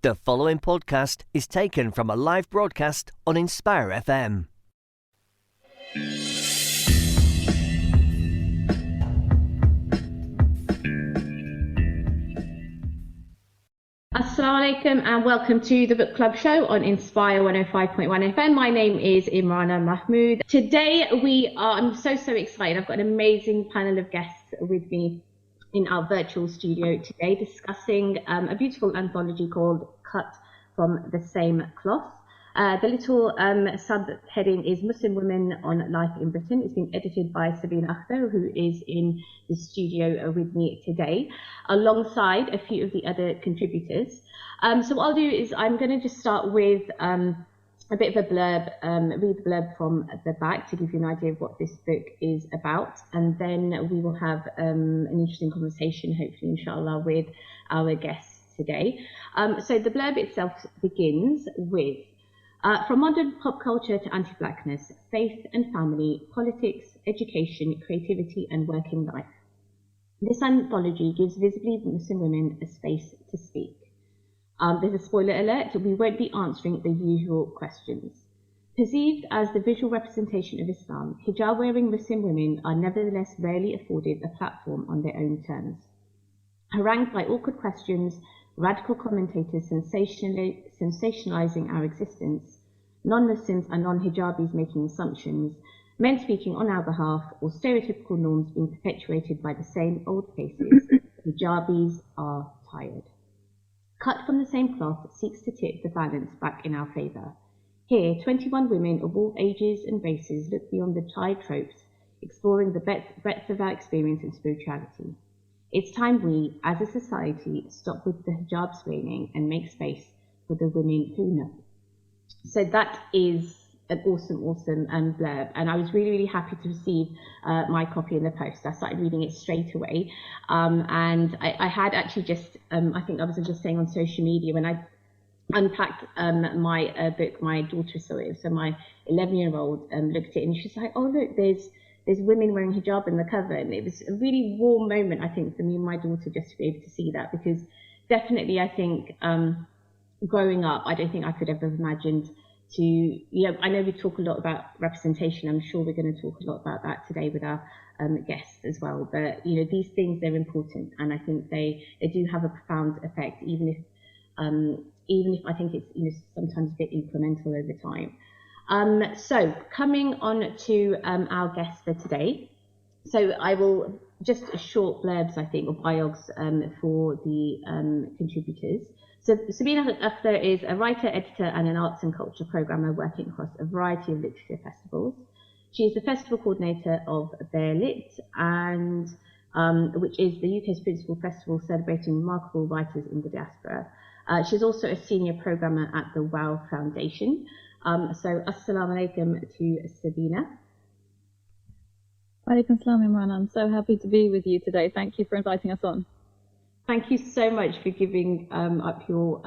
The following podcast is taken from a live broadcast on Inspire FM. Assalamu alaikum and welcome to the Book Club show on Inspire 105.1 FM. My name is Imrana Mahmood. Today I'm so excited. I've got an amazing panel of guests with me in our virtual studio today discussing a beautiful anthology called Cut from the Same Cloth. The little subheading is Muslim Women on Life in Britain. It's been edited by Sabina Akhtar, who is in the studio with me today, alongside a few of the other contributors. So what I'll do is I'm going to just start with a bit of a blurb, read the blurb from the back to give you an idea of what this book is about, and then we will have an interesting conversation, hopefully, inshallah, with our guests today. So the blurb itself begins with, from modern pop culture to anti-blackness, faith and family, politics, education, creativity and working life. This anthology gives visibly Muslim women a space to speak. There's a spoiler alert, we won't be answering the usual questions. Perceived as the visual representation of Islam, hijab-wearing Muslim women are nevertheless rarely afforded a platform on their own terms. Harangued by awkward questions, radical commentators sensationalizing our existence, non-Muslims and non-hijabis making assumptions, men speaking on our behalf, or stereotypical norms being perpetuated by the same old faces, hijabis are tired. Cut from the Same Cloth seeks to tip the balance back in our favour. Here, 21 women of all ages and races look beyond the tired tropes, exploring the breadth of our experience and spirituality. It's time we, as a society, stop with the hijab splaining and make space for the women who know. So that is an awesome blurb, and I was really happy to receive my copy in the post. I started reading it straight away, and I had actually just, I think I was just saying on social media, when I unpacked my book, my daughter saw it, so my 11-year-old looked at it and she's like, oh look, there's women wearing hijab in the cover, and it was a really warm moment, I think, for me and my daughter just to be able to see that, because definitely I think growing up, I don't think I could ever have imagined to, I know we talk a lot about representation. I'm sure we're going to talk a lot about that today with our guests as well. But these things, they're important, and I think they do have a profound effect, even if I think it's sometimes a bit incremental over time. So coming on to our guests for today. So I will just short blurbs, I think, or biogs for the contributors. So Sabina Akhtar is a writer, editor and an arts and culture programmer working across a variety of literature festivals. She is the festival coordinator of Bear Lit, and which is the UK's principal festival celebrating remarkable writers in the diaspora. She's also a senior programmer at the WOW Foundation. So assalamu alaikum to Sabina. Walaikum salam, Imran. I'm so happy to be with you today. Thank you for inviting us on. Thank you so much for giving up your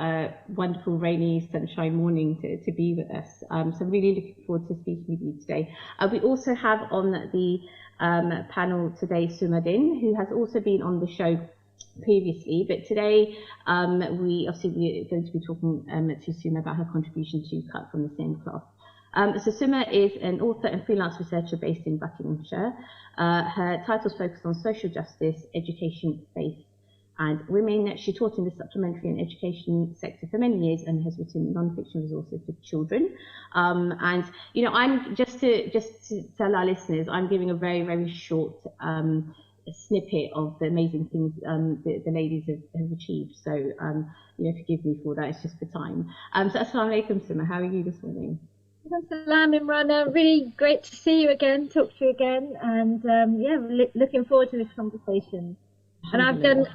wonderful rainy sunshine morning to be with us. So I'm really looking forward to speaking with you today. We also have on the panel today Sumadin, who has also been on the show previously, but today we're going to be talking to Suma about her contribution to Cut from the Same Cloth. So Suma is an author and freelance researcher based in Buckinghamshire. Her titles focus on social justice, education, faith and women. She taught in the supplementary and education sector for many years and has written non-fiction resources for children. And I'm just to tell our listeners, I'm giving a very short snippet of the amazing things the ladies have achieved. So forgive me for that. It's just the time. So assalamu alaikum, Suma. How are you this morning? Salam, Imrana. Really great to see you again, talk to you again, and looking forward to this conversation. And I've done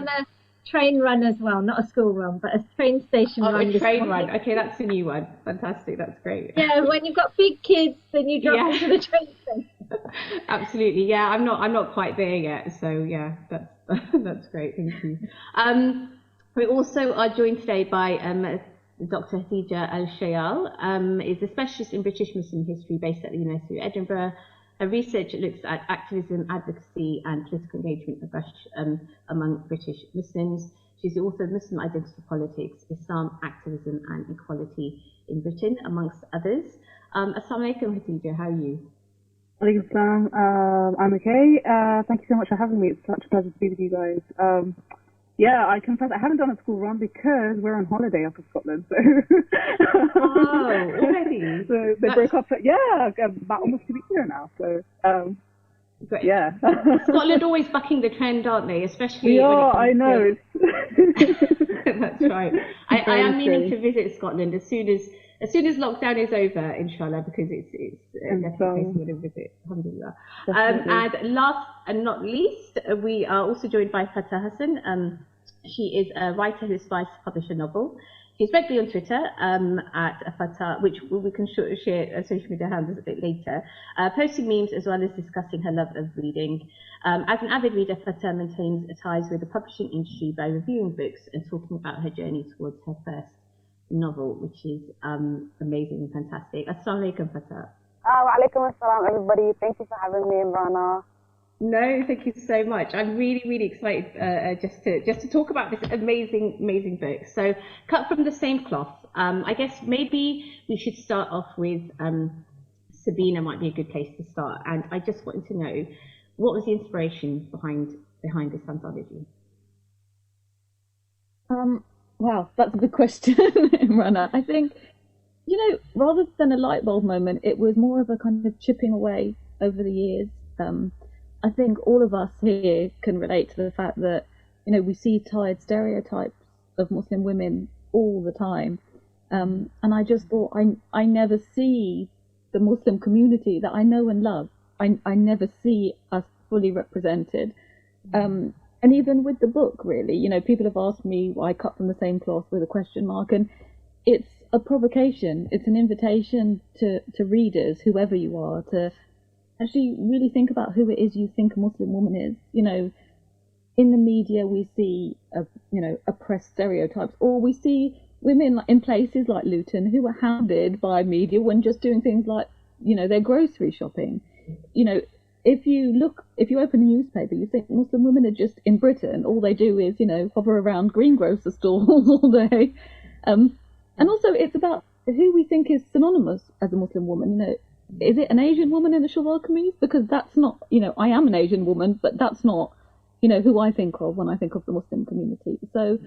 a train run as well, not a school run, but a train station run. A train run. Okay, that's a new one. Fantastic. That's great. Yeah, when you've got big kids, then you drop into the train station. Absolutely. Yeah, I'm not quite there yet. So yeah, that's great. Thank you. We also are joined today by Dr. Hatija Al-Shayal, is a specialist in British Muslim history based at the University of Edinburgh. Her research looks at activism, advocacy and political engagement among British Muslims. She's the author of Muslim Identity Politics, Islam, Activism and Equality in Britain, amongst others. Assalamu alaikum, Khadija, how are you? Alaikum salam. I'm okay. Thank you so much for having me. It's such a pleasure to be with you guys. Yeah, I confess I haven't done a school run because we're on holiday up in Scotland. So oh, already? So they broke up. About almost 2 weeks ago now. So great. Yeah. Scotland always bucking the trend, aren't they? Especially. Yeah, I know. That's right. I am meaning to visit Scotland as soon as lockdown is over, inshallah, because it's definitely a place I'm going to visit. Alhamdulillah. And last and not least, we are also joined by Fatah Hassan. She is a writer who aspires to publish a novel. She's regularly on Twitter at Fatah, which we can share social media handles a bit later, posting memes as well as discussing her love of reading. As an avid reader, Fatah maintains ties with the publishing industry by reviewing books and talking about her journey towards her first novel, which is amazing and fantastic. Assalamu alaikum, Fatah. Wa alaikum assalam, everybody. Thank you for having me, Imrana. No, thank you so much. I'm really excited just to talk about this amazing book. So, cut from the same cloth. I guess maybe we should start off with Sabina. Might be a good place to start. And I just wanted to know, what was the inspiration behind this anthology? Wow, that's a big question, Imrana. I think, rather than a light bulb moment, it was more of a kind of chipping away over the years. I think all of us here can relate to the fact that, we see tired stereotypes of Muslim women all the time. And I just thought, I never see the Muslim community that I know and love. I never see us fully represented. And even with the book, really, people have asked me why I cut from the same cloth with a question mark. And it's a provocation. It's an invitation to readers, whoever you are, to actually really think about who it is you think a Muslim woman is. In the media we see, oppressed stereotypes, or we see women in places like Luton who are hounded by media when just doing things like, their grocery shopping. If you open a newspaper, you think Muslim women are just in Britain. All they do is, hover around greengrocer stalls all day. And also it's about who we think is synonymous as a Muslim woman. Is it an Asian woman in a shalwar kameez? Because that's not, I am an Asian woman, but that's not, who I think of when I think of the Muslim community. So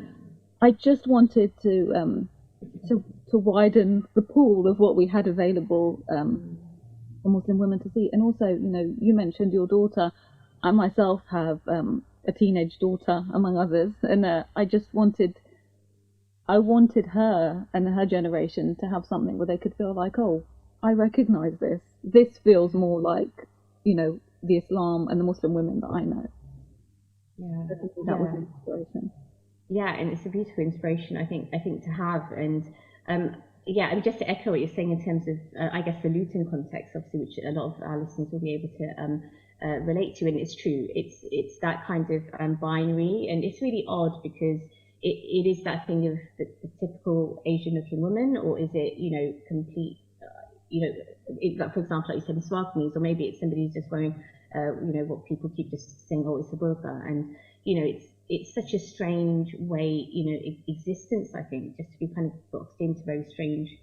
I just wanted to widen the pool of what we had available for Muslim women to see. And also, you mentioned your daughter. I myself have a teenage daughter, among others, and I wanted her and her generation to have something where they could feel like, oh, I recognise this. This feels more like, the Islam and the Muslim women that I know. Yeah, that was an inspiration. Yeah, and it's a beautiful inspiration, I think to have. And just to echo what you're saying in terms of, I guess, the Luton context, obviously, which a lot of our listeners will be able to relate to, and it's true. It's that kind of binary, and it's really odd because it is that thing of the typical Asian-looking woman, or is it, complete. Like, for example, like you said, in swakmis, or maybe it's somebody who's just wearing, what people keep just saying, oh, it's a burqa, and it's such a strange way, existence. I think just to be kind of boxed into very strange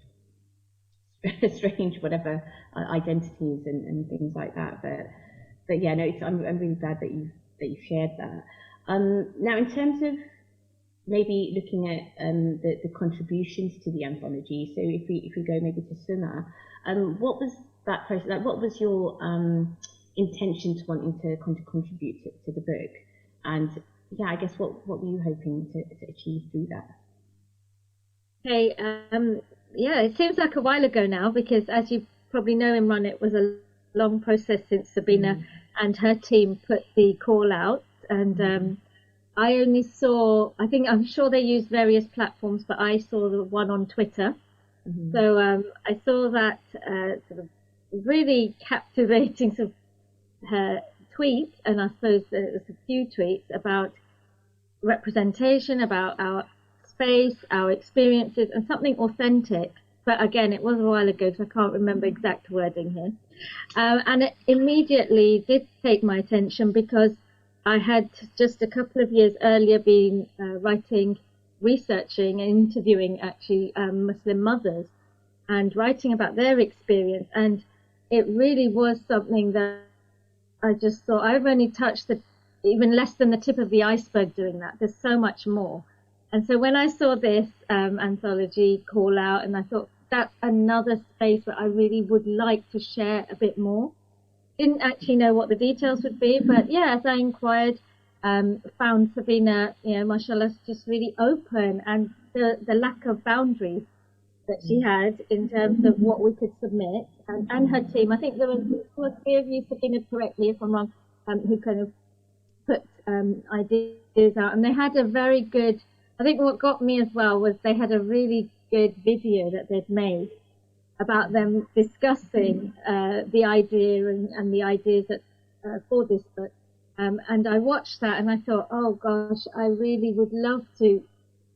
whatever identities and things like that. But yeah, no, I'm really glad that you shared that. Now, in terms of maybe looking at the contributions to the anthology. So if we go maybe to Suna, what was that process? Like, what was your intention to wanting to contribute to the book? And yeah, I guess what were you hoping to achieve through that? Okay, it seems like a while ago now, because as you probably know, Imran, it was a long process since Sabina and her team put the call out, and I only saw, I'm sure they used various platforms, but I saw the one on Twitter. Mm-hmm. So I saw that sort of really captivating sort of her tweet, and I suppose there was a few tweets about representation, about our space, our experiences, and something authentic. But again, it was a while ago, so I can't remember exact wording here. And it immediately did take my attention because I had just a couple of years earlier been researching and interviewing actually Muslim mothers and writing about their experience. And it really was something that I just thought, I've only touched even less than the tip of the iceberg doing that. There's so much more. And so when I saw this anthology call out, and I thought that's another space where I really would like to share a bit more. Didn't actually know what the details would be, but yeah, as I inquired, found Sabina, mashallah, just really open, and the lack of boundaries that she had in terms of what we could submit, and her team. I think there was two or three of you, Sabina, correct me if I'm wrong, who kind of put ideas out, and they had a very good, I think what got me as well was they had a really good video that they'd made about them discussing the idea and the ideas that for this book. And I watched that and I thought, oh gosh, I really would love to,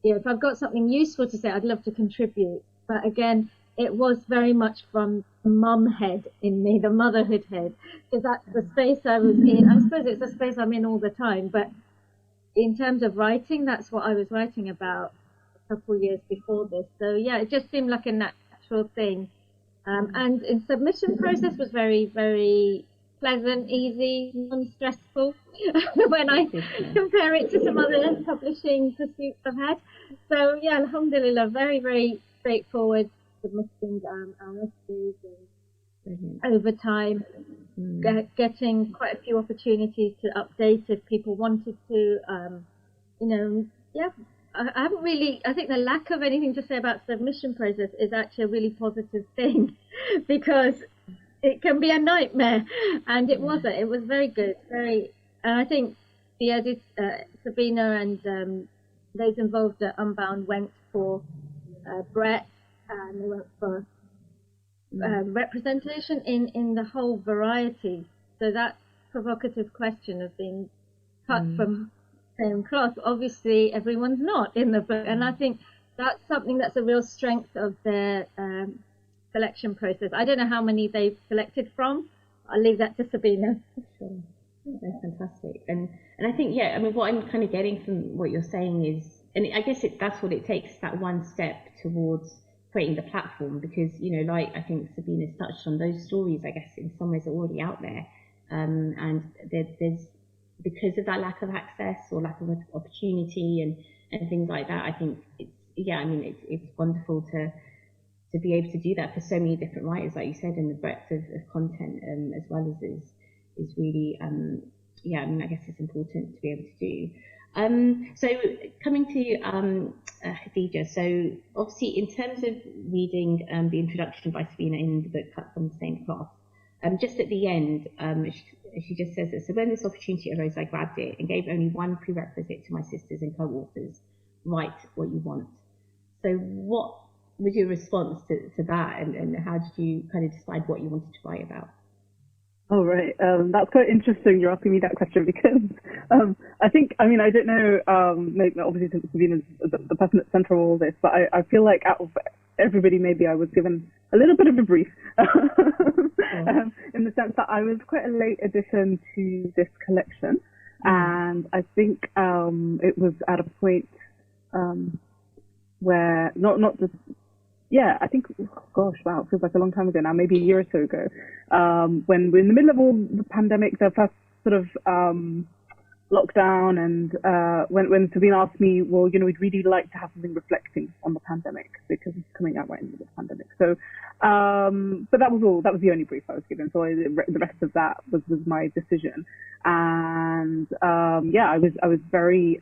if I've got something useful to say, I'd love to contribute. But again, it was very much from the mum head in me, the motherhood head, because that's the space I was in. I suppose it's a space I'm in all the time, but in terms of writing, that's what I was writing about a couple of years before this. So yeah, it just seemed like a natural thing. And in submission process was very, very pleasant, easy, non-stressful when I compare it to some other publishing pursuits I've had. So yeah, alhamdulillah, very, very straightforward submitting our essays, and over time getting quite a few opportunities to update if people wanted to. Yeah, I haven't really, I think the lack of anything to say about submission process is actually a really positive thing because it can be a nightmare, and it wasn't. It was very good, and I think the edit, Sabina and those involved at Unbound went for breadth, and they went for representation in the whole variety. So that provocative question of being cut from same cloth, obviously everyone's not in the book, and I think that's something that's a real strength of their selection process. I don't know how many they've selected from. I'll leave that to Sabina. Sure. That's fantastic. And I think, yeah, I mean, what I'm kind of getting from what you're saying is, and I guess that's what it takes, that one step towards creating the platform, because, like I think Sabina's touched on, those stories, I guess, in some ways are already out there. And there's, because of that lack of access or lack of opportunity and things like that, I think it's wonderful to be able to do that for so many different writers, like you said, and the breadth of content as well is really, I guess it's important to be able to do. So coming to Khadija, so obviously in terms of reading the introduction by Sabina in the book Cut from the Same Cloth, just at the end, she just says that, so when this opportunity arose, I grabbed it and gave only one prerequisite to my sisters and co-authors: write what you want. So what was your response to that, and how did you kind of decide what you wanted to write about? Oh, right. That's quite interesting you're asking me that question, because I think, I don't know, obviously Sabina's the person at central all this, but I feel like out of everybody, maybe I was given a little bit of a brief in the sense that I was quite a late addition to this collection. And I think it was at a point where not just, I think, gosh, wow, it feels like a long time ago now, maybe a year or so ago, when we're in the middle of all the pandemic, the first sort of lockdown, and when Sabina asked me, well, we'd really like to have something reflecting on the pandemic because it's coming out right in the middle of the pandemic. So, but that was the only brief I was given. So the rest of that was my decision, and I was very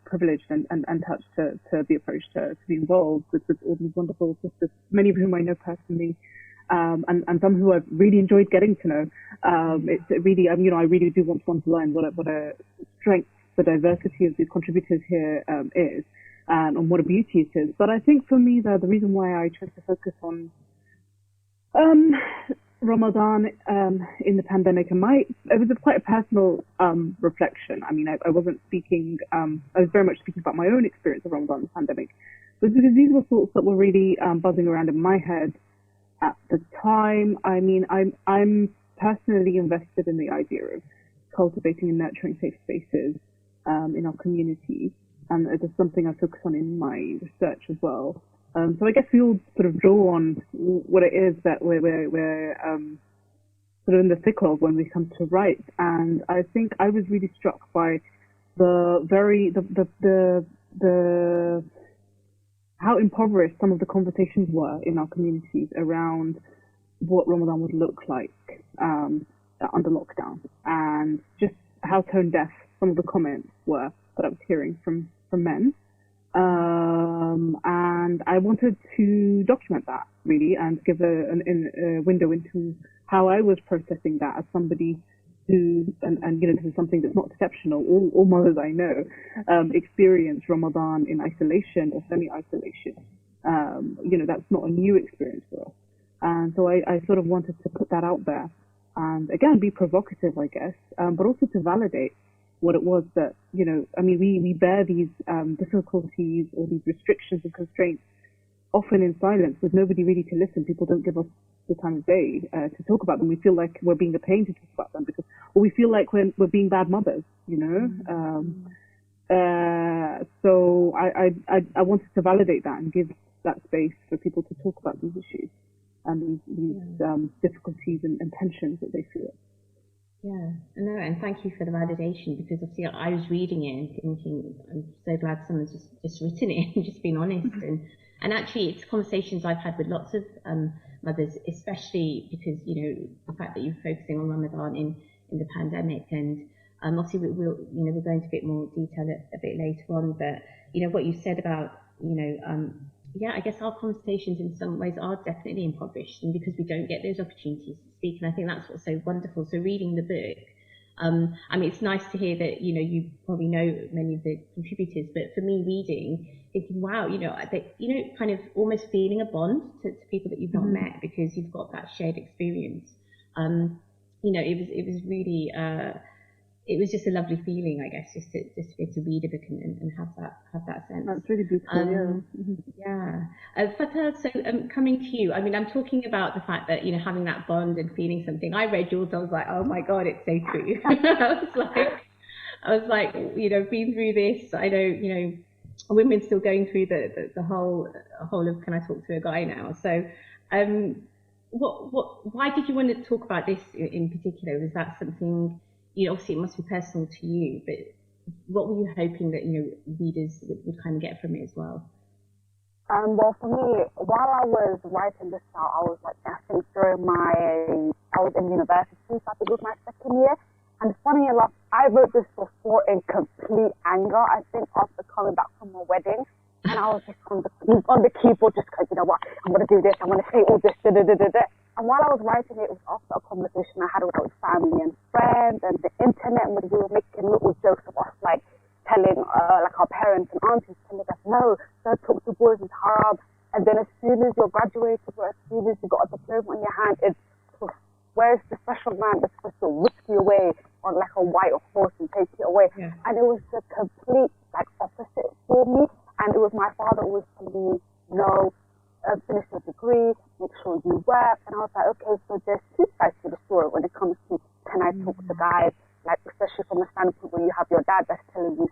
privileged and touched to be approached to be involved with all these wonderful sisters, many of whom I know personally, and some who I've really enjoyed getting to know. It's really, I really do want to learn what a strength the diversity of these contributors here is, and what a beauty it is. But I think for me, the reason why I chose to focus on Ramadan in the pandemic, and it was quite a personal reflection. I wasn't speaking, I was very much speaking about my own experience of Ramadan in the pandemic, but because these were thoughts that were really buzzing around in my head at the time. I'm personally invested in the idea of cultivating and nurturing safe spaces in our community, and it is something I focus on in my research as well. So I guess we all sort of draw on what it is that we're sort of in the thick of when we come to write. And I think I was really struck by the how impoverished some of the conversations were in our communities around what Ramadan would look like under lockdown, and just how tone deaf some of the comments were that I was hearing from men. And I wanted to document that really and give a window into how I was processing that as somebody who, and you know, this is something that's not exceptional. All mothers I know experience Ramadan in isolation or semi-isolation. You know, that's not a new experience for us. And so I sort of wanted to put that out there and again be provocative, I guess, but also to validate what it was that, you know, I mean, we bear these difficulties or these restrictions and constraints often in silence with nobody really to listen. People don't give us the time of day to talk about them. We feel like we're being a pain to talk about them or we feel like we're being bad mothers, you know. So I wanted to validate that and give that space for people to talk about these issues and these difficulties and tensions that they feel. Yeah, no, and thank you for the validation, because obviously I was reading it and thinking, I'm so glad someone's just written it and just been honest. And actually, it's conversations I've had with lots of mothers, especially because, you know, the fact that you're focusing on Ramadan in the pandemic, and obviously we'll go into a bit more detail a bit later on. But you know what you said about, you know, yeah, I guess our conversations in some ways are definitely impoverished, and because we don't get those opportunities to speak. And I think that's what's so wonderful. So reading the book, I mean, it's nice to hear that, you know, you probably know many of the contributors, but for me reading, thinking, wow, you know, kind of almost feeling a bond to people that you've not met because you've got that shared experience. You know, it was really, it was just a lovely feeling, I guess, just to be able to read a book and have that sense. That's really beautiful. Yeah. Fatah, so coming to you, I mean, I'm talking about the fact that, you know, having that bond and feeling something. I read yours, I was like, oh my God, it's so true. I was like, you know, been through this. I know, you know, women still going through the whole of can I talk to a guy now? So, why did you want to talk about this in particular? Was that something? You know, obviously it must be personal to you, but what were you hoping that, you know, readers would kind of get from it as well? Well, for me, while I was writing this out, I was like, I think I was in university, so I think it was my second year. And funny enough, I wrote this before in complete anger, I think after coming back from a wedding. And I was just on the keyboard, just like, you know what, I'm going to do this, I'm going to say all this, And while I was writing it was after a conversation I had with family and friends and the internet, and we were making little jokes of us, like telling, like our parents and aunties telling us, no, don't talk to boys, it's haram. And then as soon as you're graduated or as soon as you got a diploma in your hand, it's, where's the special man that's supposed to whisk you away on like a white horse and take you away? Yeah. And it was the complete like opposite for me. And it was my father always telling me, no, finish your degree, make sure you work. And I was like, okay, so there's two sides to the story when it comes to can I talk to guys, like especially from the standpoint where you have your dad that's telling you,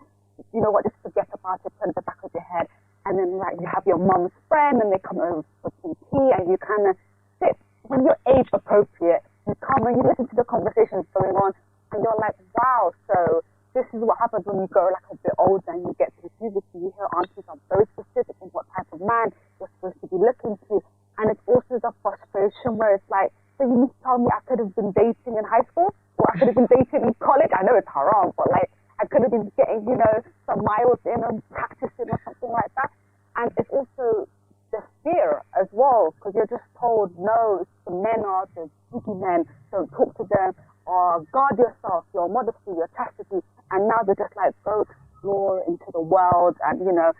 you know what, just forget about it, put it in the back of your head. And then like you have your mom's friend and they come over for some tea and you kind of sit, when you're age appropriate, you come and you listen to the conversations going on and you're like, wow, so this is what happens when you go like a bit older and you get to puberty. You hear aunties are very specific in what type of man you're supposed to be looking to. And it's also the frustration where it's like, so you need to tell me I could have been dating in high school or I could have been dating in college. I know it's haram, but like I could have been getting, you know, some miles in and practicing or something like that. And it's also the fear as well, because you're just told, no, the men are the cheeky men, don't talk to them, or guard yourself, your modesty, your chastity. And now they're just like, go explore into the world, and you know,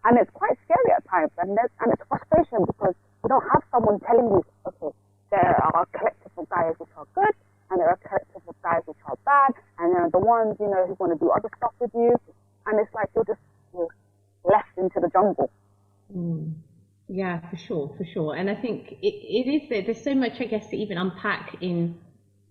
and it's quite scary at times, and it's frustration because you don't have someone telling you, okay, there are a collective of guys which are good, and there are a collective of guys which are bad, and there are the ones, you know, who want to do other stuff with you, and it's like you're left into the jungle. Yeah, for sure. And I think it is there's so much, I guess, to even unpack in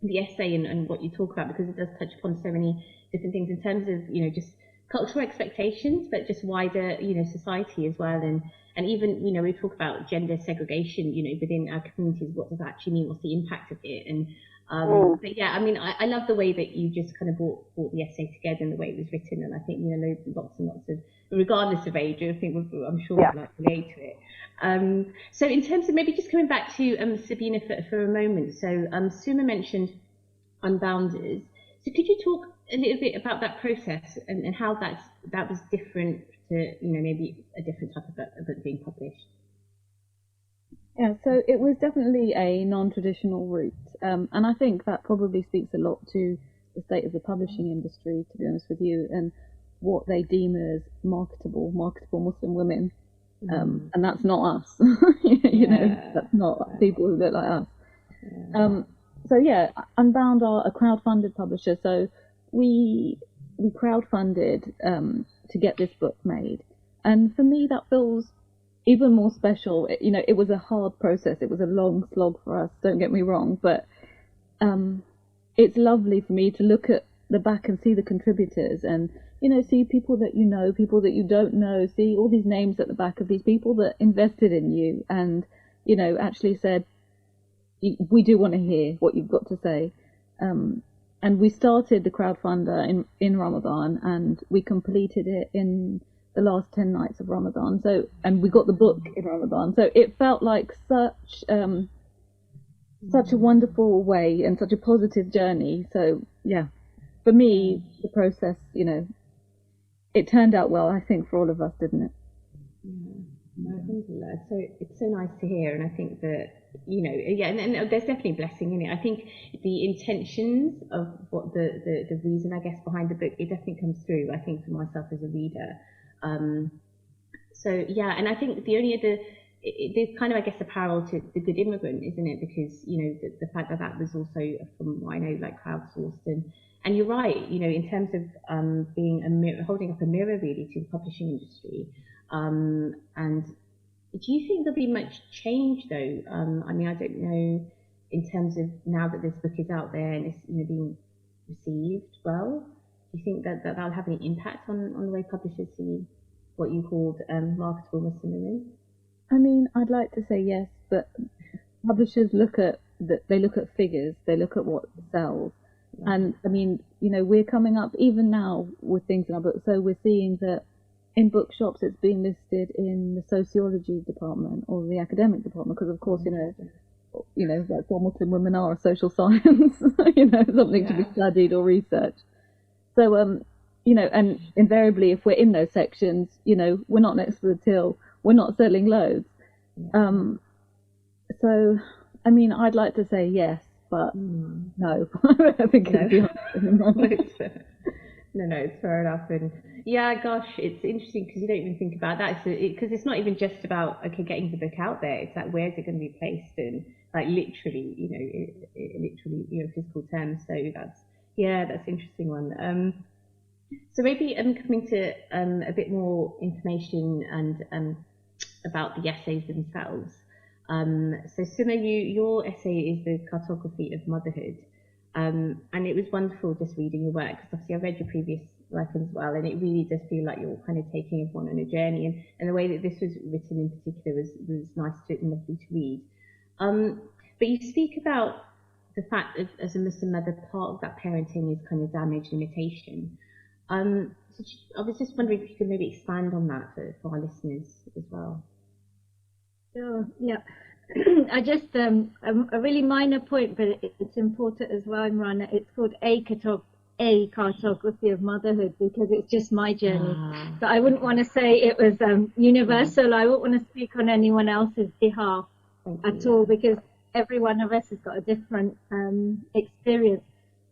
the essay and what you talk about, because it does touch upon so many different things in terms of, you know, just cultural expectations, but just wider, you know, society as well. And even, you know, we talk about gender segregation, you know, within our communities, what does that actually mean? What's the impact of it? And but yeah, I mean, I love the way that you just kind of brought the essay together and the way it was written. And I think, you know, lots and lots of, regardless of age, I think I'm sure we'll like relate to it. So in terms of maybe just coming back to Sabina for a moment. So Suma mentioned Unbounders. So could you talk a little bit about that process and how that was different to, you know, maybe a different type of book being published? Yeah, so it was definitely a non-traditional route, and I think that probably speaks a lot to the state of the publishing industry, to be honest with you, and what they deem as marketable Muslim women, and that's not us. You know, that's not people who look like us. So yeah, Unbound are a crowd-funded publisher, so we crowdfunded to get this book made, and for me that feels even more special. You know, it was a hard process. It was a long slog for us, don't get me wrong, but it's lovely for me to look at the back and see the contributors and, you know, see people that you know, people that you don't know, see all these names at the back of these people that invested in you and, you know, actually said, we do want to hear what you've got to say. And we started the crowdfunder in Ramadan, and we completed it in the last 10 nights of Ramadan. So, and we got the book in Ramadan. So it felt like such a wonderful way and such a positive journey. So yeah, for me, the process, you know, it turned out well, I think, for all of us, didn't it? Alhamdulillah. So it's so nice to hear, and I think that, you know, yeah, and there's definitely a blessing in it. I think the intentions of what the reason, I guess, behind the book, it definitely comes through, I think, for myself as a reader. So yeah, and I think the only other, there's kind of, I guess, a parallel to The Good Immigrant, isn't it? Because, you know, the fact that was also, from what I know, like crowdsourced, and you're right, you know, in terms of being a mirror, holding up a mirror really to the publishing industry. And do you think there'll be much change though? I mean, I don't know, in terms of now that this book is out there and it's, you know, being received well, do you think that that'll have any impact on the way publishers see what you called marketable Muslim women? I mean, I'd like to say yes, but publishers look at figures, they look at what sells. Yeah. And I mean, you know, we're coming up even now with things in our book, so we're seeing that in bookshops it's being listed in the sociology department or the academic department, because of course, you know, that's what Muslim women are, a social science, you know, something to be studied or researched. So you know, and invariably if we're in those sections, you know, we're not next to the till, we're not selling loads. So I mean, I'd like to say yes, but no. I think No, it's fair enough. And yeah, gosh, it's interesting because you don't even think about that. Because it's not even just about, okay, getting the book out there. It's like, where's it going to be placed? And like literally, you know, literally, you know, physical terms. So that's an interesting one. So maybe coming to a bit more information and about the essays themselves. So Suma, your essay is the cartography of motherhood. And it was wonderful just reading your work, because obviously I've read your previous work as well, and it really does feel like you're kind of taking everyone on a journey, and the way that this was written in particular was nice and lovely to read. But you speak about the fact that as a Muslim mother, part of that parenting is kind of damage limitation. So I was just wondering if you could maybe expand on that for our listeners as well. Sure, yeah. I just, a really minor point, but it's important as well, Imrana. It's called a cartography of motherhood, because it's just my journey. So I wouldn't want to say it was universal. I wouldn't want to speak on anyone else's behalf at all, because every one of us has got a different experience.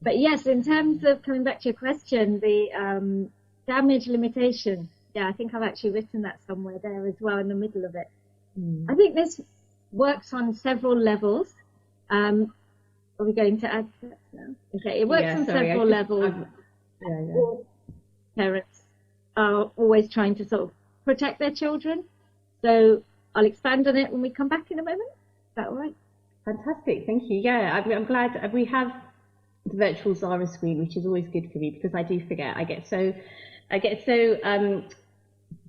But yes, in terms of coming back to your question, the damage limitation, yeah, I think I've actually written that somewhere there as well in the middle of it. I think this works on several levels. Are we going to add to that now? Okay, it works on several levels. Parents are always trying to sort of protect their children. So I'll expand on it when we come back in a moment. Is that all right? Fantastic, thank you. Yeah, I'm glad we have the virtual Zara screen, which is always good for me because I do forget. I get so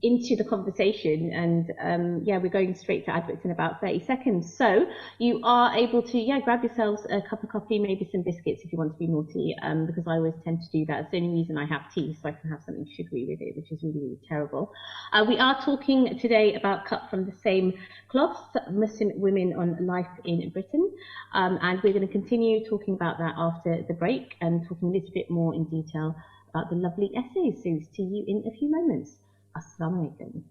into the conversation, and yeah, we're going straight to adverts in about 30 seconds. So you are able to grab yourselves a cup of coffee, maybe some biscuits if you want to be naughty, because I always tend to do that. It's the only reason I have tea, so I can have something sugary with it, which is really, really terrible. We are talking today about cut from the same cloth, Muslim women on life in Britain, and we're going to continue talking about that after the break and talking a little bit more in detail about the lovely essays. So see you in a few moments. Assalamu alaikum.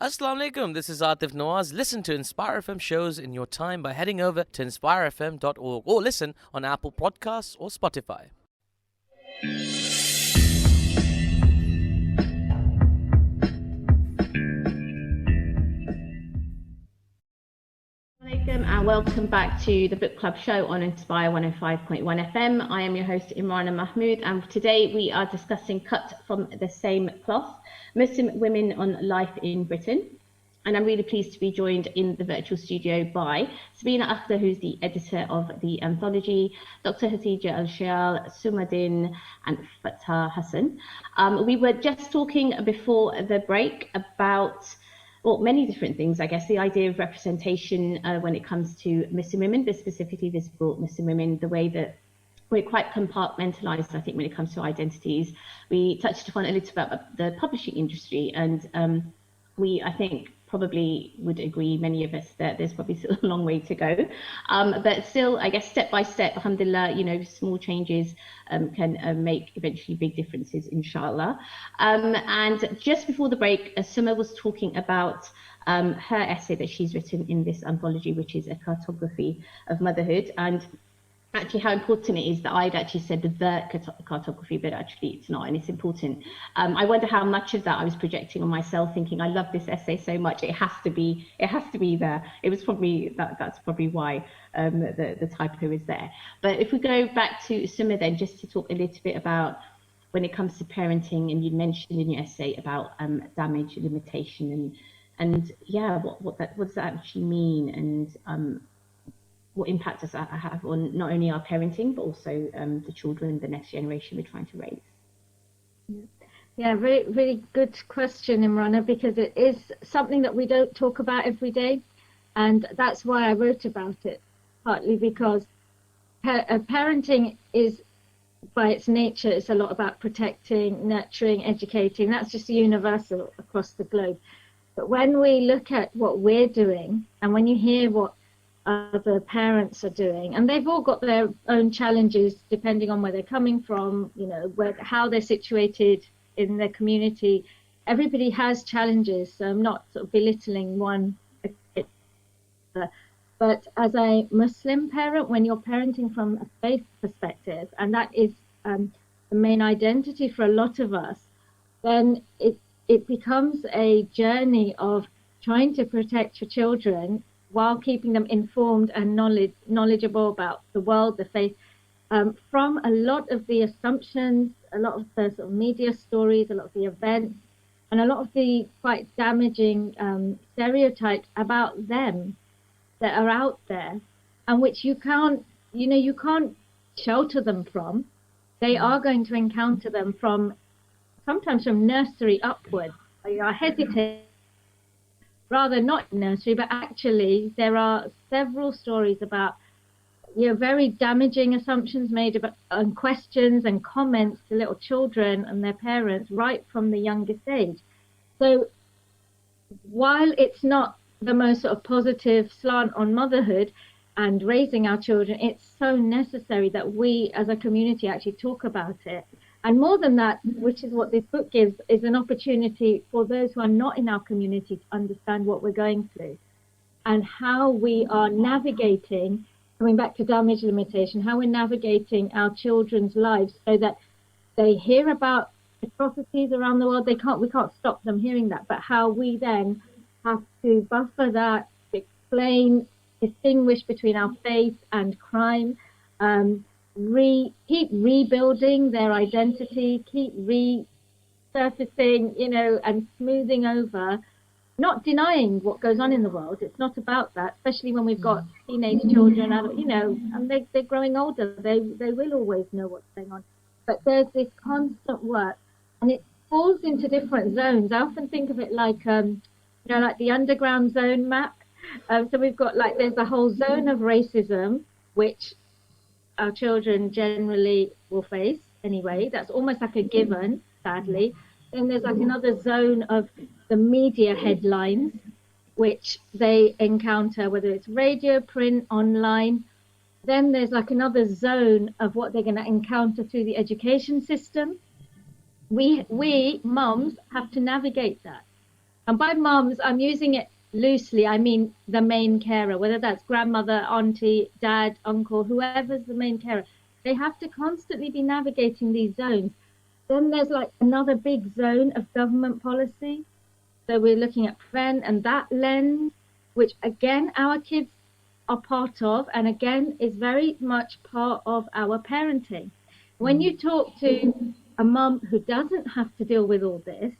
Assalamu alaikum, this is Atif Nawaz. Listen to Inspire FM shows in your time by heading over to inspirefm.org or listen on Apple Podcasts or Spotify. And welcome back to the Book Club show on Inspire 105.1 FM. I am your host Imrana Mahmood, and today we are discussing Cut from the Same Cloth, Muslim Women on Life in Britain. And I'm really pleased to be joined in the virtual studio by Sabina Akhtar, who's the editor of the anthology, Dr. Hatija Al-Shial, Sumadin, and Fatah Hassan. We were just talking before the break about many different things, I guess. The idea of representation when it comes to Muslim women, but specifically visible Muslim women, the way that we're quite compartmentalized, I think, when it comes to identities. We touched upon a little about the publishing industry, and we, I think, probably would agree, many of us, that there's probably still a long way to go. But still, I guess, step by step, alhamdulillah, small changes can make eventually big differences, inshallah. And just before the break, Summer was talking about her essay that she's written in this anthology, which is a cartography of motherhood. And actually how important it is that I'd actually said the cartography, but actually it's not, and it's important. I wonder how much of that I was projecting on myself, thinking I love this essay so much, it has to be there. It was probably that's probably why the typo is there. But if we go back to Summa then, just to talk a little bit about when it comes to parenting, and you mentioned in your essay about damage, limitation, and yeah, what does that actually mean, and what impact does that have on not only our parenting, but also the children, the next generation we're trying to raise? Yeah, really, really good question, Imrana, because it is something that we don't talk about every day. And that's why I wrote about it, partly because parenting is, by its nature, it's a lot about protecting, nurturing, educating. That's just universal across the globe. But when we look at what we're doing, and when you hear what other parents are doing, and they've all got their own challenges depending on where they're coming from, how they're situated in their community. Everybody has challenges, so I'm not sort of belittling one. But as a Muslim parent, when you're parenting from a faith perspective, and that is the main identity for a lot of us, then it becomes a journey of trying to protect your children while keeping them informed and knowledgeable about the world, the faith, from a lot of the assumptions, a lot of the sort of media stories, a lot of the events, and a lot of the quite damaging stereotypes about them that are out there, and which you can't shelter them from. They are going to encounter them sometimes from nursery upwards. I hesitate rather not nursery, but actually there are several stories about very damaging assumptions made about and questions and comments to little children and their parents right from the youngest age. So while it's not the most sort of positive slant on motherhood and raising our children, it's so necessary that we as a community actually talk about it. And more than that, which is what this book gives, is an opportunity for those who are not in our community to understand what we're going through and how we are navigating, coming back to damage limitation, how we're navigating our children's lives so that they hear about atrocities around the world. We can't stop them hearing that, but how we then have to buffer that, explain, distinguish between our faith and crime, keep rebuilding their identity, keep resurfacing, and smoothing over not denying what goes on in the world. It's not about that, especially when we've got teenage children, and they're growing older. They will always know what's going on. But there's this constant work, and it falls into different zones. I often think of it like, like the underground zone map. So we've got there's a whole zone of racism, which our children generally will face anyway. That's almost like a given, sadly. Then there's another zone of the media headlines, which they encounter, whether it's radio, print, online. Then there's another zone of what they're going to encounter through the education system. We mums have to navigate that. And by mums, I'm using it loosely. I mean the main carer, whether that's grandmother, auntie, dad, uncle, whoever's the main carer. They have to constantly be navigating these zones. Then there's another big zone of government policy. So we're looking at prevent and that lens, which again, our kids are part of, and again, is very much part of our parenting. When you talk to a mum who doesn't have to deal with all this,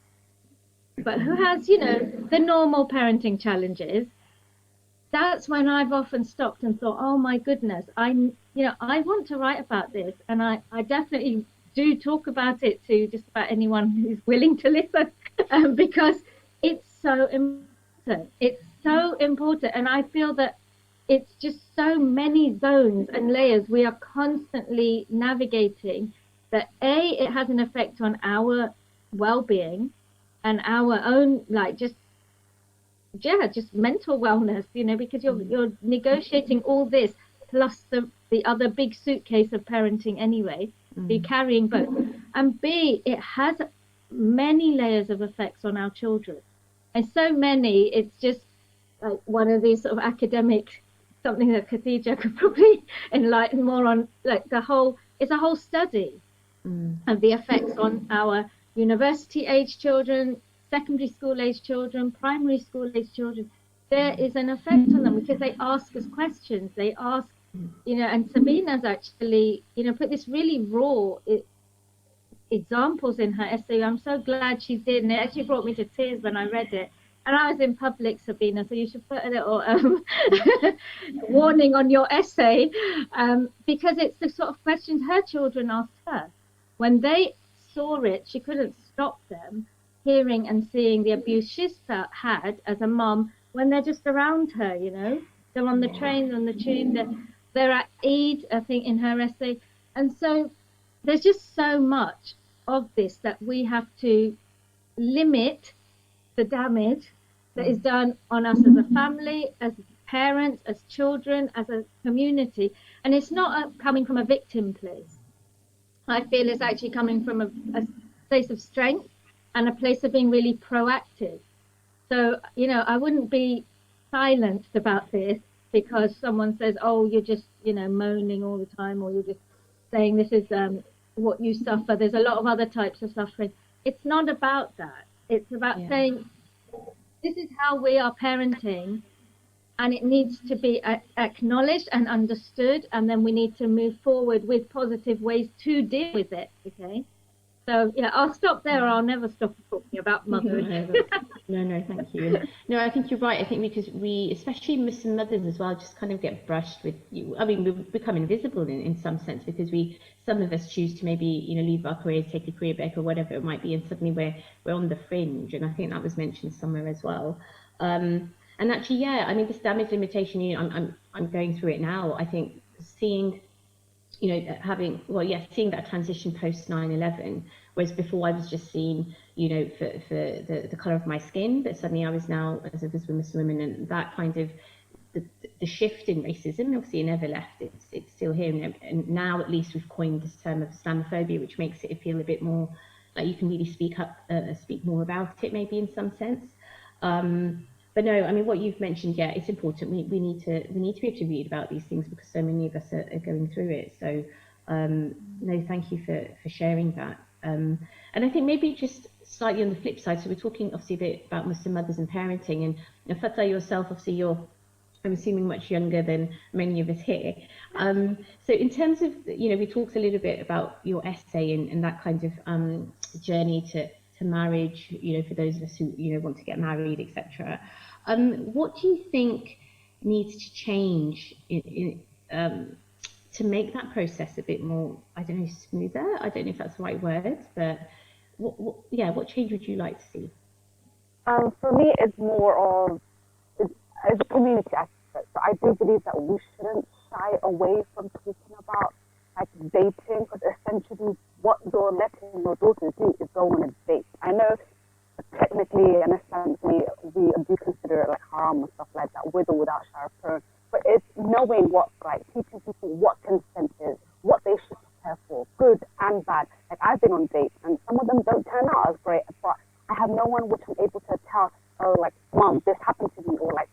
but who has, the normal parenting challenges, that's when I've often stopped and thought, oh my goodness, I want to write about this, and I definitely do talk about it to just about anyone who's willing to listen, because it's so important. It's so important, and I feel that it's just so many zones and layers we are constantly navigating that it has an effect on our well-being and our own just mental wellness, because you're negotiating all this plus the other big suitcase of parenting anyway. You're carrying both. And B, it has many layers of effects on our children. And so many, it's just one of these sort of academic, something that Khadija could probably enlighten more on, it's a whole study of the effects on our university age children, secondary school age children, primary school age children. There is an effect on them because they ask us questions. They ask, and Sabina's actually, put this really raw examples in her essay. I'm so glad she did, and it actually brought me to tears when I read it. And I was in public, Sabina, so you should put a little warning on your essay, because it's the sort of questions her children asked her. When they saw it, she couldn't stop them hearing and seeing the abuse she's had as a mum when they're just around her, They're on the train, on the tube, they're at Eid, I think, in her essay. And so there's just so much of this that we have to limit the damage that is done on us as a family, as parents, as children, as a community. And it's not coming from a victim place. I feel it's actually coming from a place of strength and a place of being really proactive. So, I wouldn't be silenced about this because someone says, oh, you're just, moaning all the time, or you're just saying this is what you suffer. There's a lot of other types of suffering. It's not about that. It's about saying, this is how we are parenting, and it needs to be acknowledged and understood, and then we need to move forward with positive ways to deal with it, okay? So, I'll stop there, or I'll never stop talking about motherhood. No, thank you. No, I think you're right. I think because we, especially Muslim mothers as well, just kind of get brushed with you. I mean, we become invisible in some sense because some of us choose to maybe, leave our careers, take a career break or whatever it might be, and suddenly we're on the fringe. And I think that was mentioned somewhere as well. And actually, I mean, this damage limitation, I'm going through it now. I think seeing, seeing that transition post 9/11, whereas before I was just seen, for the colour of my skin, but suddenly I was now as a Muslim woman, and that kind of the shift in racism, obviously it never left, it's still here, and now at least we've coined this term of Islamophobia, which makes it feel a bit more like you can really speak more about it maybe in some sense. But no, I mean, what you've mentioned, it's important. We need to be able to read about these things because so many of us are going through it. So no, thank you for sharing that. And I think maybe just slightly on the flip side, so we're talking obviously a bit about Muslim mothers and parenting, and Fatah, yourself, obviously I'm assuming much younger than many of us here. So in terms of, we talked a little bit about your essay and that kind of journey to marriage, for those of us who, want to get married, etc. What do you think needs to change to make that process a bit more, I don't know, smoother? I don't know if that's the right word, but what change would you like to see? For me, it's more of it's a community aspect. So I do believe that we shouldn't shy away from talking about like dating, because essentially what you're letting your daughters do is go on a date. I know technically and Islamically we do consider it like haram and stuff like that, with or without chaperone. But it's knowing what, like teaching people what consent is, what they should prepare for, good and bad. Like I've been on dates and some of them don't turn out as great, but I have no one which I'm able to tell, oh, like, mom, this happened to me, or like,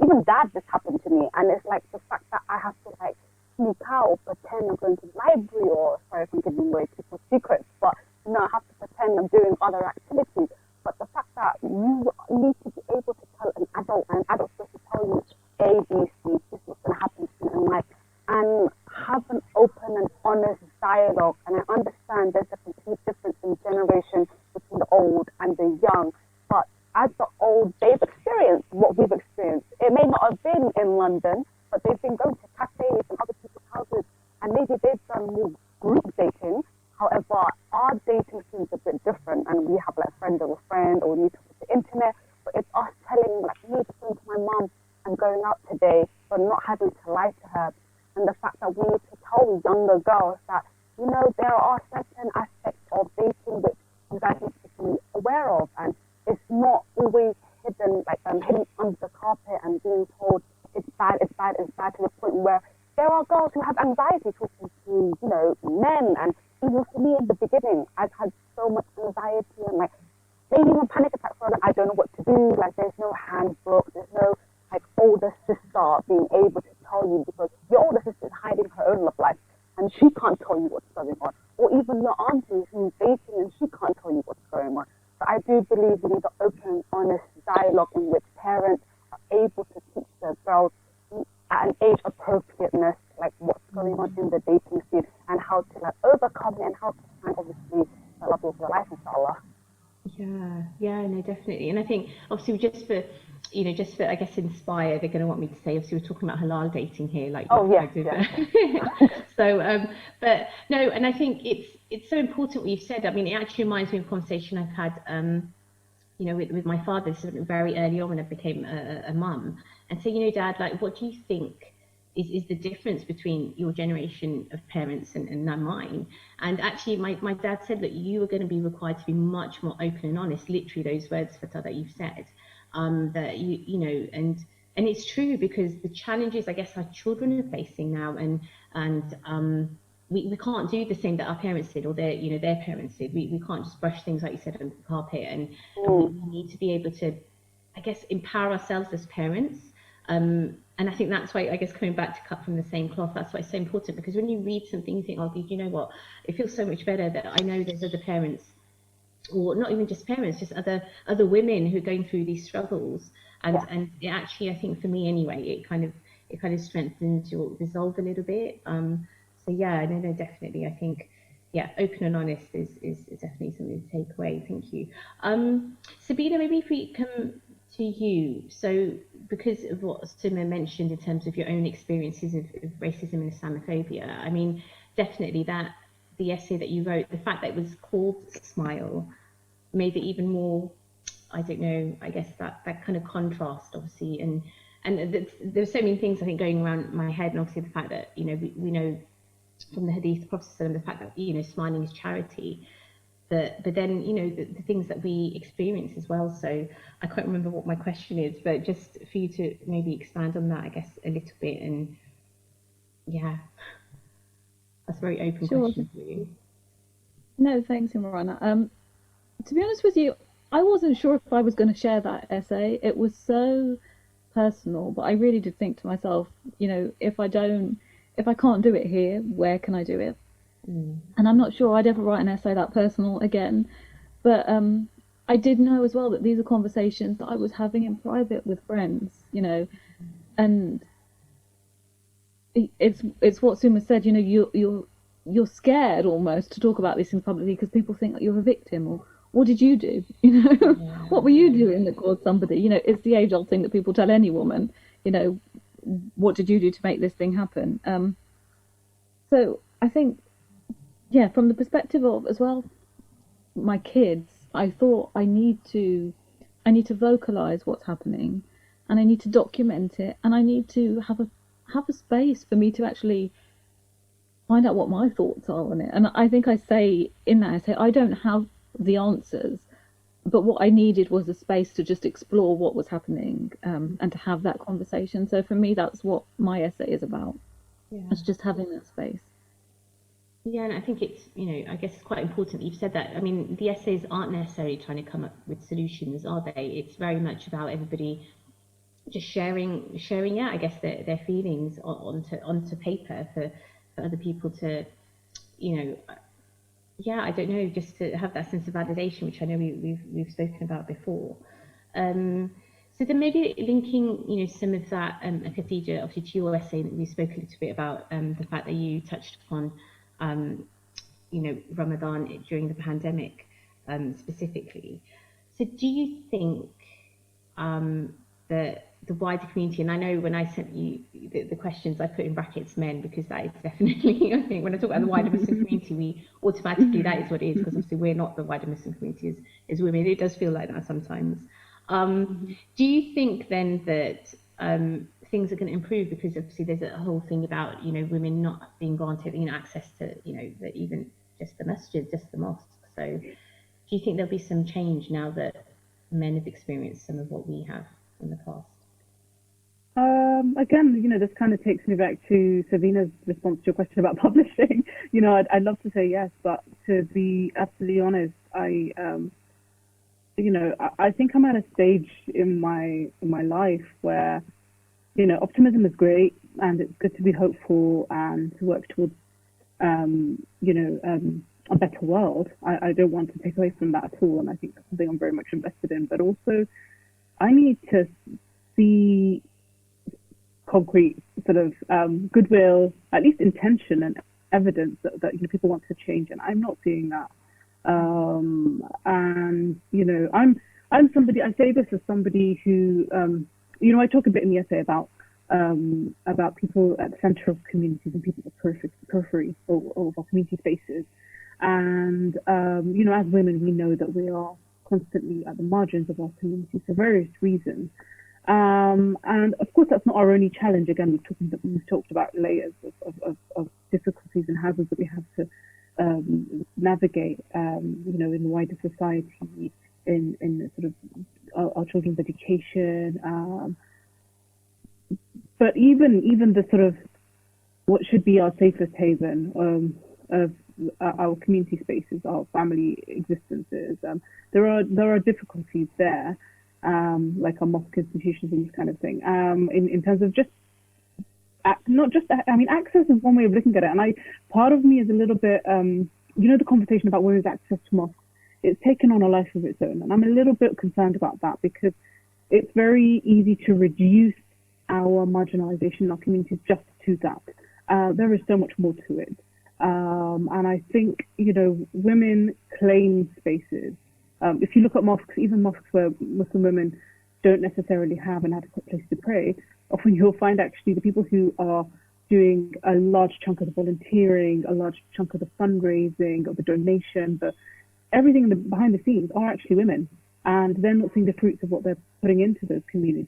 even dad, this happened to me. And it's like the fact that I have to like sneak out or pretend I'm going to the library, or sorry if I'm giving away people's secrets, but I have to pretend I'm doing other activities. But the fact that you need to be able to tell an adult, and an adult's supposed to tell you A, B, C, this is what's going to happen to you in life, and have an open and honest dialogue. And I understand there's a complete difference in generation between the old and the young, but as the old, they've experienced what we've experienced. It may not have been in London, but they've been going to cafes and other people's houses, and maybe they've done more group dating. However, our dating seems a bit different, and we have like friend or friend, or we meet on the internet, but it's us telling, like me saying to my mum, I'm going out today, but not having to lie to her. And the fact that we need to tell younger girls that, there are certain aspects of dating which you guys need to be aware of, and it's not always hidden, like hidden under the carpet and being told it's bad, it's bad, it's bad, to the point where there are girls who have anxiety talking to, men. And even for me in the beginning, I've had so much anxiety and like maybe even panic attacks where I don't know what to do. Like there's no handbook, there's no like older sister being able to tell you, because your older sister is hiding her own love life and she can't tell you what's going on. Or even your auntie who's dating and she can't tell you what's going on. So I do believe we need an open, honest dialogue in which parents are able to teach their girls at an age appropriateness, like what's going on in the dating scene and how to like overcome it and how to find obviously the love of your life, inshallah. Yeah, no, definitely. And I think obviously just for I guess Inspire, they're going to want me to say, obviously we're talking about halal dating here, like So but no, and I think it's so important what you've said. I mean, it actually reminds me of a conversation I've had with my father very early on when I became a mum, and say, Dad, like what do you think is the difference between your generation of parents and now mine? And actually my dad said, look, you are going to be required to be much more open and honest, literally those words, Fatah, that you've said, that and it's true, because the challenges I guess our children are facing now, and we can't do the same that our parents did, or their parents did. We can't just brush things, like you said, under the carpet, and we need to be able to, I guess, empower ourselves as parents. And I think that's why, I guess, coming back to cut from the same cloth, that's why it's so important, because when you read something, you think, oh, you know what, it feels so much better that I know there's other parents, or not even just parents, just other women who are going through these struggles. And it actually, I think for me anyway, it kind of strengthens your resolve a little bit. So yeah, no, definitely. I think, open and honest is definitely something to take away. Thank you. Sabina, maybe if we come to you. So because of what Suma mentioned in terms of your own experiences of racism and Islamophobia, I mean, definitely that the essay that you wrote, the fact that it was called Smile, made it even more, I don't know, I guess that kind of contrast, obviously, and there's so many things I think going around my head, and obviously the fact that we know from the Hadith Prophet, the fact that smiling is charity, but then the things that we experience as well. So I can't remember what my question is, but just for you to maybe expand on that, I guess, a little bit. And that's a very open question for you. No, thanks, Imrana. To be honest with you, I wasn't sure if I was going to share that essay. It was so personal, but I really did think to myself, if I can't do it here, where can I do it? And I'm not sure I'd ever write an essay that personal again. But I did know as well that these are conversations that I was having in private with friends, and it's what Suma said, you're scared almost to talk about these things publicly because people think that you're a victim what did you do? You know, what were you doing that caused somebody? You know, it's the age-old thing that people tell any woman. You know, what did you do to make this thing happen? So I think, yeah, from the perspective of as well, my kids, I thought I need to vocalize what's happening, and I need to document it, and I need to have a space for me to actually find out what my thoughts are on it. And I think I say in that, I say I don't have the answers, but what I needed was a space to just explore what was happening, and to have that conversation. So for me, that's what my essay is about. Yeah. It's just having that space. Yeah, and I think it's, I guess it's quite important that you've said that. I mean, the essays aren't necessarily trying to come up with solutions, are they? It's very much about everybody just sharing, yeah, I guess their feelings onto paper for other people to, yeah, I don't know, just to have that sense of validation, which I know we've spoken about before. So then maybe linking, some of that, Khadija, obviously to your essay, that we spoke a little bit about the fact that you touched upon, Ramadan during the pandemic, specifically. So do you think that the wider community, and I know when I sent you the questions, I put in brackets men, because that is definitely, I think when I talk about the wider Muslim community, we automatically, that is what it is, because obviously we're not the wider Muslim community as women. It does feel like that sometimes. Do you think then that things are going to improve, because obviously there's a whole thing about women not being granted access to even just the masjid, just the mosque? So do you think there'll be some change now that men have experienced some of what we have in the past? Again, this kind of takes me back to Savina's response to your question about publishing. I'd love to say yes, but to be absolutely honest, I think I'm at a stage in my life where, optimism is great, and it's good to be hopeful and to work towards, a better world. I don't want to take away from that at all, and I think that's something I'm very much invested in. But also, I need to see concrete sort of goodwill, at least intention and evidence that people want to change, and I'm not seeing that. And I'm somebody, I say this as somebody who, I talk a bit in the essay about people at the center of communities and people at the periphery of our community spaces. And, as women, we know that we are constantly at the margins of our communities for various reasons. And of course, that's not our only challenge. Again, we've talked about layers of difficulties and hazards that we have to navigate, in the wider society, in sort of our children's education. But even the sort of what should be our safest haven of our community spaces, our family existences, there are difficulties there, like our mosque institutions and this kind of thing. In terms of just not just, access is one way of looking at it, and part of me is a little bit, the conversation about women's access to mosques, it's taken on a life of its own, and I'm a little bit concerned about that, because it's very easy to reduce our marginalization in our communities just to that. There is so much more to it, and I think women claim spaces. If you look at mosques, even mosques where Muslim women don't necessarily have an adequate place to pray, often you'll find actually the people who are doing a large chunk of the volunteering, a large chunk of the fundraising, of the donation, everything behind the scenes are actually women, and they're not seeing the fruits of what they're putting into those communities.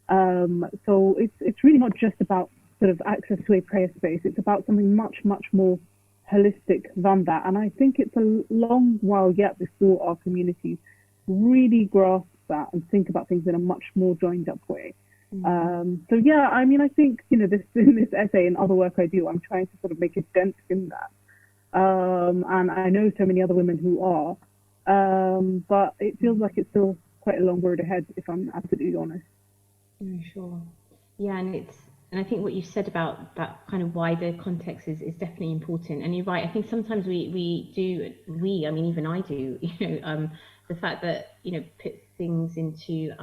So it's really not just about sort of access to a prayer space. It's about something much, much more holistic than that. And I think it's a long while yet before our communities really grasp that and think about things in a much more joined up way. So yeah, I think, in this essay and other work I do, I'm trying to sort of make a dent in that. And I know so many other women who are, but it feels like it's still quite a long road ahead, if I'm absolutely honest. Sure. Yeah, and I think what you've said about that kind of wider context is definitely important. And you're right. I think sometimes even I do, the fact that, put things into,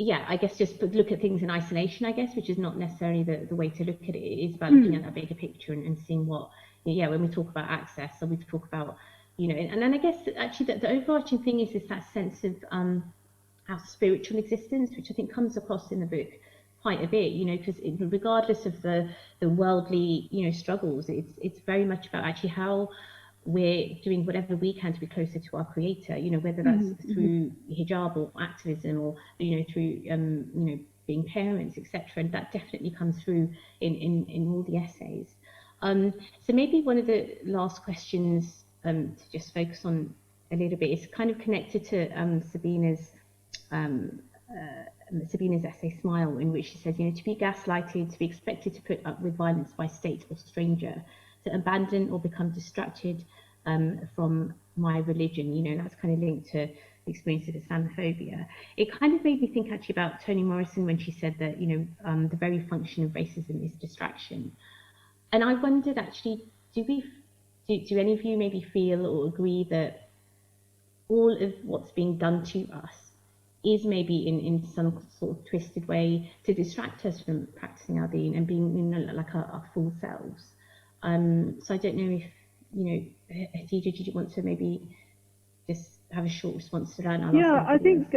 yeah, I guess just look at things in isolation, I guess, which is not necessarily the way to look at it. It is about looking at that bigger picture and seeing what, yeah, when we talk about access, or we talk about, and then I guess actually the overarching thing is that sense of our spiritual existence, which I think comes across in the book quite a bit, because regardless of the worldly, struggles, it's very much about actually how we're doing whatever we can to be closer to our creator, whether that's through hijab or activism, or through being parents, etc. And that definitely comes through in all the essays. So maybe one of the last questions to just focus on a little bit is kind of connected to Sabina's essay Smile, in which she says, to be gaslighted, to be expected to put up with violence by state or stranger, to abandon or become distracted from my religion, that's kind of linked to the experience of Islamophobia. It kind of made me think actually about Toni Morrison when she said that, the very function of racism is distraction. And I wondered actually, do any of you maybe feel or agree that all of what's being done to us is maybe in some sort of twisted way to distract us from practicing our deen and being like our full selves? So I don't know if, Hatice, did you want to maybe just have a short response to that? Yeah, I think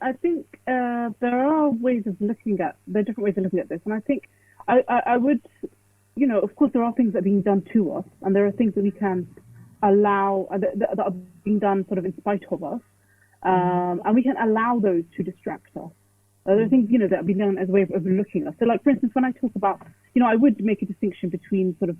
I think there are different ways of looking at this, and I think I would, of course there are things that are being done to us, and there are things that we can allow that are being done sort of in spite of us, and we can allow those to distract us. There are things, that are being done as a way of overlooking us. So, like, for instance, when I talk about, I would make a distinction between sort of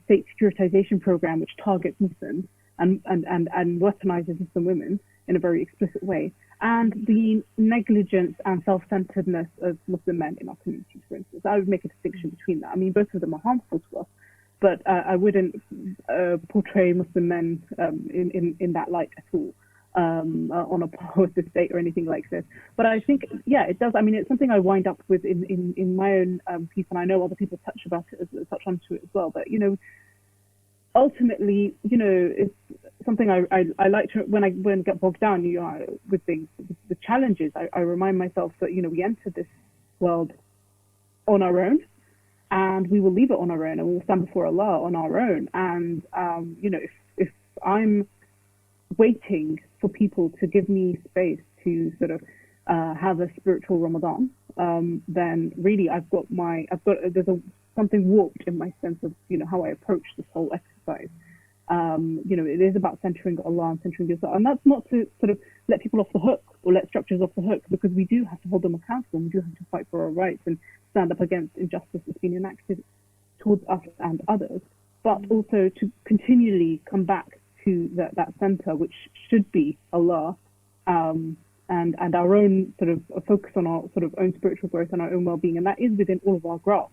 state securitization program, which targets Muslims and weaponizes Muslim women in a very explicit way, and the negligence and self-centeredness of Muslim men in our communities, for instance. I would make a distinction between that. I mean, both of them are harmful to us, but I wouldn't portray Muslim men in that light at all, on a par with the state or anything like this. But I think, yeah, it does. I mean, it's something I wind up with in my own piece, and I know other people touch onto it as well. But ultimately, it's something I like to, when I get bogged down, with things, with challenges. I remind myself that we entered this world on our own, and we will leave it on our own, and we will stand before Allah on our own. And if I'm waiting for people to give me space to sort of have a spiritual Ramadan, then really there's something warped in my sense of how I approach this whole exercise. It is about centering Allah and centering yourself, and that's not to sort of let people off the hook or let structures off the hook, because we do have to hold them accountable. We do have to fight for our rights and stand up against injustice that's been enacted towards us and others, but also to continually come back to that center, which should be Allah, and our own sort of focus on our sort of own spiritual growth and our own well-being, and that is within all of our grasp.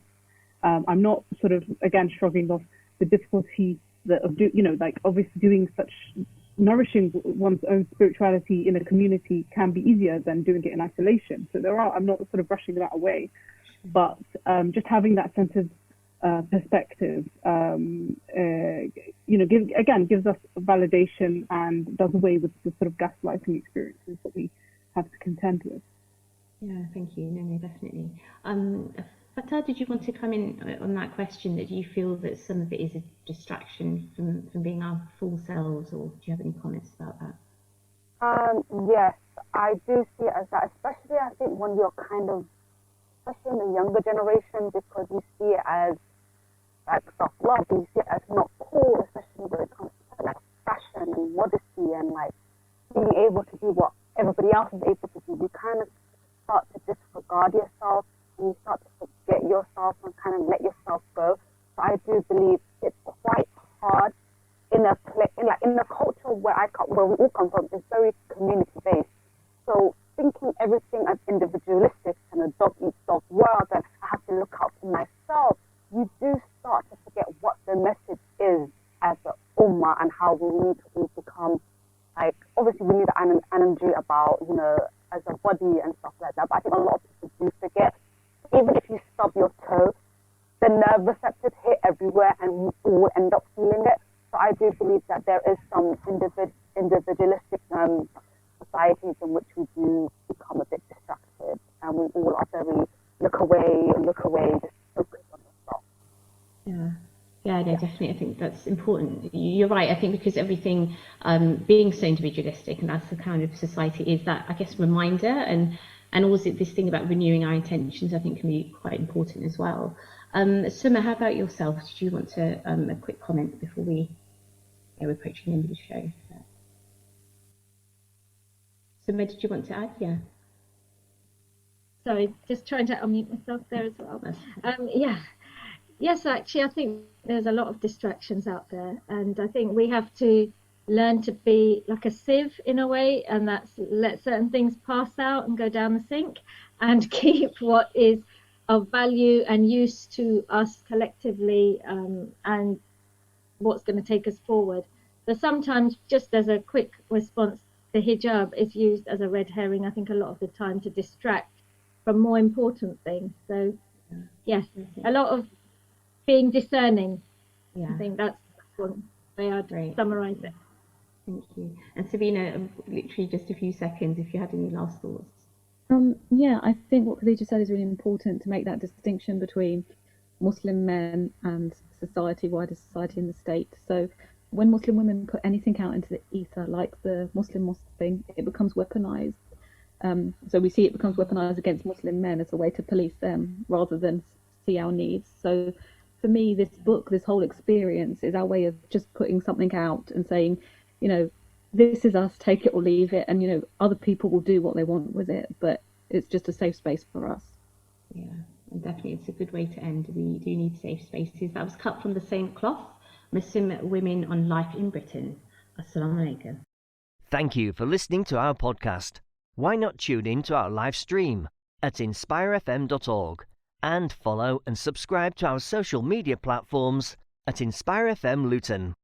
I'm not sort of, again, shrugging off the difficulty like obviously doing such, nourishing one's own spirituality in a community can be easier than doing it in isolation. So I'm not sort of brushing that away, but just having that sense of perspective, gives us validation and does away with the sort of gaslighting experiences that we have to contend with. Yeah, thank you. No, definitely. Fatah, did you want to come in on that question? That you feel that some of it is a distraction from being our full selves, or do you have any comments about that? Yes, I do see it as that, especially I think when you're especially in the younger generation, because you see it as like self-love, you see it as not cool, especially when it comes to like fashion and modesty and like being able to do what everybody else is able to do. You kind of start to disregard yourself, and you start to forget yourself and kind of let yourself go. So I do believe it's quite hard in a culture where we all come from. It's very community based. So thinking everything as individualistic and a dog eats dog world, and I have to look out for myself, you do start to forget what the message is as an ummah and how we need to all become, like, obviously we need an analogy about, as a body and stuff like that, but I think a lot of people do forget. Even if you stub your toe, the nerve receptors hit everywhere and we all end up feeling it. So I do believe that there is some individualistic that's important. You're right. I think because everything being so individualistic, and that's the kind of society is, that I guess reminder and also this thing about renewing our intentions, I think can be quite important as well. Summer, how about yourself? Did you want to a quick comment before we're approaching the end of the show? Summer, did you want to add? Yeah. Sorry, just trying to unmute myself there as well. Yes, actually, I think there's a lot of distractions out there, and I think we have to learn to be like a sieve in a way, and that's let certain things pass out and go down the sink, and keep what is of value and use to us collectively, and what's going to take us forward. So sometimes, just as a quick response, the hijab is used as a red herring, I think, a lot of the time to distract from more important things. So yes, a lot of being discerning. I think that's one way I'd summarize it. Thank you. And Sabina, literally just a few seconds, if you had any last thoughts. Yeah, I think what Khadija said is really important, to make that distinction between Muslim men and society, wider society, and the state. So when Muslim women put anything out into the ether, like the Muslim mosque thing, it becomes weaponized. So we see it becomes weaponized against Muslim men as a way to police them rather than see our needs. So for me, this book, this whole experience, is our way of just putting something out and saying, this is us, take it or leave it, and other people will do what they want with it, but it's just a safe space for us. Yeah, and definitely it's a good way to end. We do need safe spaces. That was cut from the same cloth. Muslim Women on Life in Britain. Assalamu alaikum. Thank you for listening to our podcast. Why not tune in to our live stream at inspirefm.org and follow and subscribe to our social media platforms at InspireFM Luton.